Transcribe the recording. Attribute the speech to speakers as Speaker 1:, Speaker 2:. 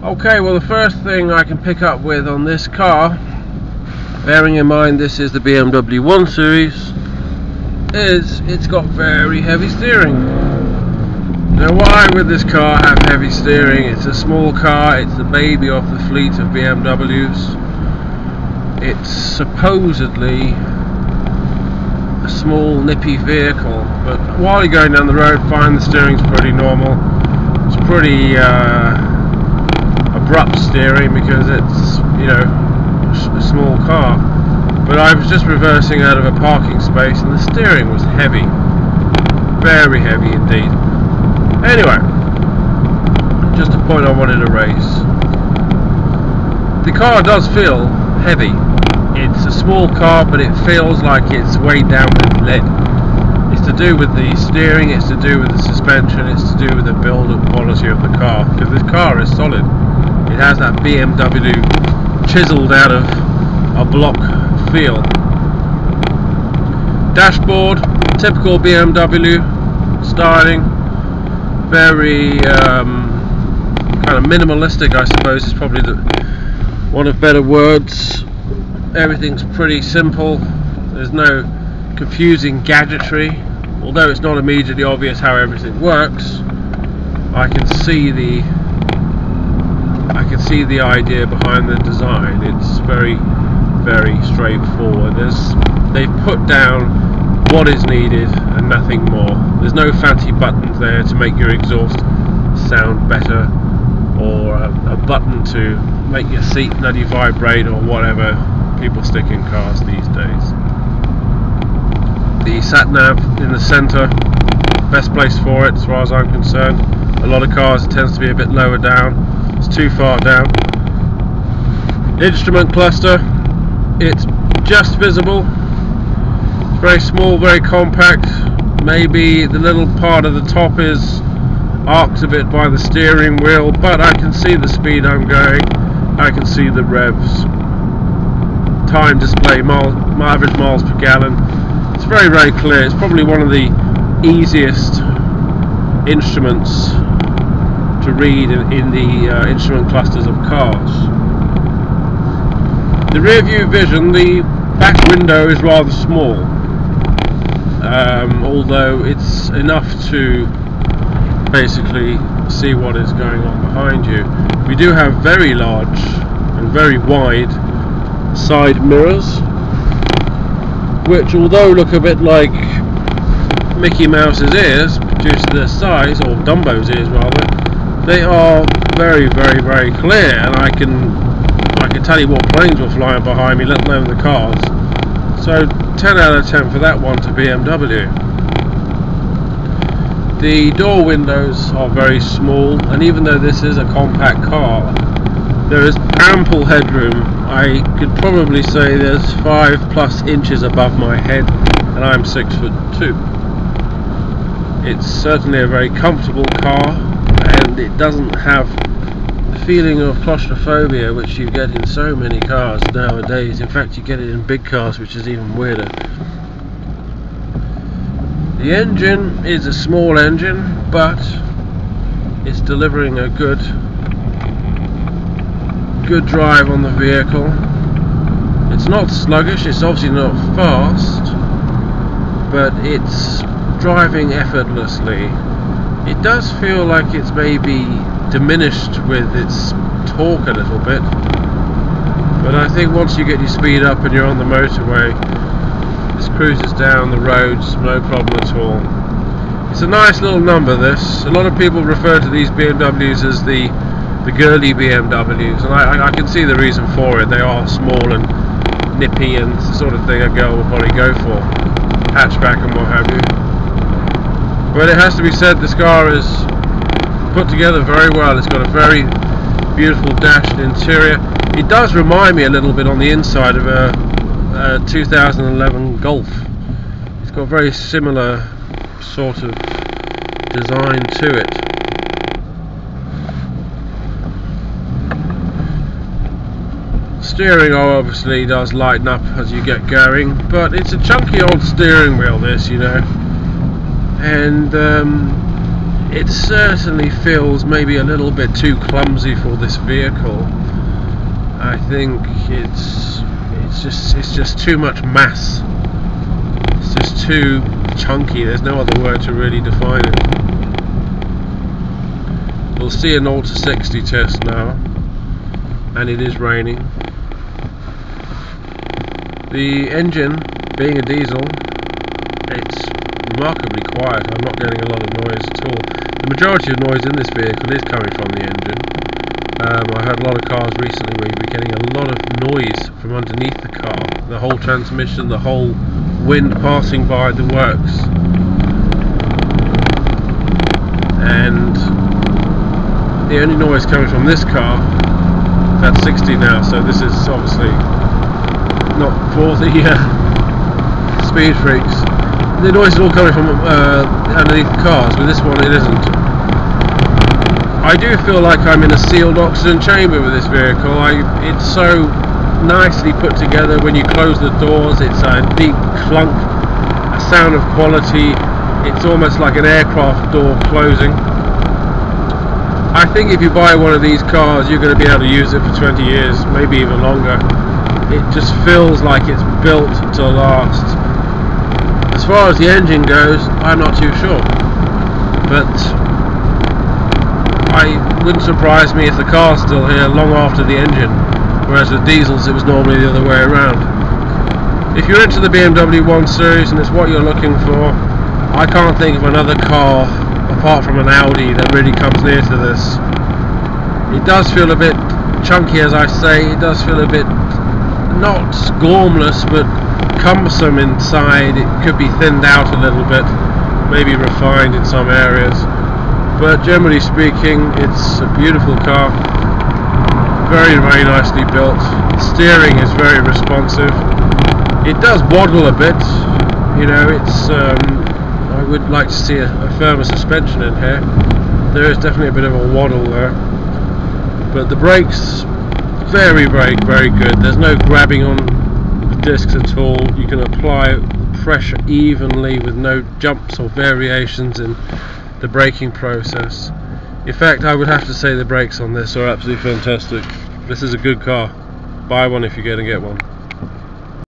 Speaker 1: Okay, well the first thing I can pick up with on this car, bearing in mind this is the BMW 1 Series, is it's got very heavy steering. Now why would this car have heavy steering? It's a small car, it's the baby of the fleet of BMWs. It's supposedly a small nippy vehicle, but while you're going down the road, find the steering's pretty normal. It's pretty abrupt steering because it's, you know, a small car. But I was just reversing out of a parking space and the steering was heavy, very heavy indeed. Anyway, just a point I wanted to raise. The car does feel heavy. It's a small car, but it feels like it's weighed down with lead. It's to do with the steering, it's to do with the suspension, it's to do with the build and quality of the car, because this car is solid. It has that BMW chiseled out of a block feel. Dashboard, typical BMW styling, very kind of minimalistic, I suppose is probably the one of better words. Everything's pretty simple. There's no confusing gadgetry, although it's not immediately obvious how everything works. I can see the idea behind the design. It's very straightforward. They've put down what is needed and nothing more. There's no fancy buttons there to make your exhaust sound better, or a button to make your seat bloody vibrate, or whatever people stick in cars these days. The sat nav in the centre, best place for it as far as I'm concerned. A lot of cars it tends to be a bit lower down, it's too far down. Instrument cluster, it's just visible, it's very small, very compact. Maybe the little part of the top is arced a bit by the steering wheel, but I can see the speed I'm going, I can see the revs. Time display, average miles per gallon. It's very clear. It's probably one of the easiest instruments to read in the instrument clusters of cars. The rear view vision, the back window is rather small, although it's enough to basically see what is going on behind you. We do have very large and very wide side mirrors, which, although look a bit like Mickey Mouse's ears due to their size, or Dumbo's ears rather, they are very clear, and I can tell you what planes were flying behind me, let alone the cars. So 10 out of 10 for that one to BMW. The door windows are very small, and even though this is a compact car, there is ample headroom. I could probably say there's 5+ inches above my head, and I'm 6'2". It's certainly a very comfortable car, and it doesn't have the feeling of claustrophobia which you get in so many cars nowadays. In fact, you get it in big cars, which is even weirder. The engine is a small engine, but it's delivering a good drive on the vehicle. It's not sluggish, it's obviously not fast, but it's driving effortlessly. It does feel like it's maybe diminished with its torque a little bit, but I think once you get your speed up and you're on the motorway, this cruises down the roads no problem at all. It's a nice little number, this. A lot of people refer to these BMWs as the girly BMWs, and I can see the reason for it. They are small and nippy and the sort of thing a girl will probably go for, hatchback and what have you. But it has to be said, this car is put together very well. It's got a very beautiful dashed interior. It does remind me a little bit on the inside of a 2011 Golf. It's got a very similar sort of design to it. Steering obviously does lighten up as you get going, but it's a chunky old steering wheel, this, you know, and it certainly feels maybe a little bit too clumsy for this vehicle. I think it's just too much mass. It's just too chunky. There's no other word to really define it. We'll see an 0 to 60 test now, and it is raining. The engine, being a diesel, it's remarkably quiet. I'm not getting a lot of noise at all. The majority of noise in this vehicle is coming from the engine. I heard a lot of cars recently where you'd be getting a lot of noise from underneath the car. The whole transmission, the whole wind passing by the works. And the only noise coming from this car, that's 60 now, so this is obviously not for the speed freaks. The noise is all coming from underneath the cars, but this one it isn't. I do feel like I'm in a sealed oxygen chamber with this vehicle. It's so nicely put together. When you close the doors, it's a deep clunk, a sound of quality. It's almost like an aircraft door closing. I think if you buy one of these cars, you're going to be able to use it for 20 years, maybe even longer. It just feels like it's built to last. As far as the engine goes, I'm not too sure, but it wouldn't surprise me if the car's still here long after the engine, whereas with diesels it was normally the other way around. If you're into the BMW 1 Series and it's what you're looking for, I can't think of another car apart from an Audi that really comes near to this. It does feel a bit chunky, as I say. It does feel a bit not gormless but cumbersome inside. It could be thinned out a little bit, maybe refined in some areas, but generally speaking it's a beautiful car, very nicely built. Steering is very responsive. It does waddle a bit, you know. It's I would like to see a firmer suspension in here. There is definitely a bit of a waddle there, but the brakes, very good. There's no grabbing on the discs at all. You can apply pressure evenly with no jumps or variations in the braking process. In fact, I would have to say the brakes on this are absolutely fantastic. This is a good car. Buy one if you're going to get one.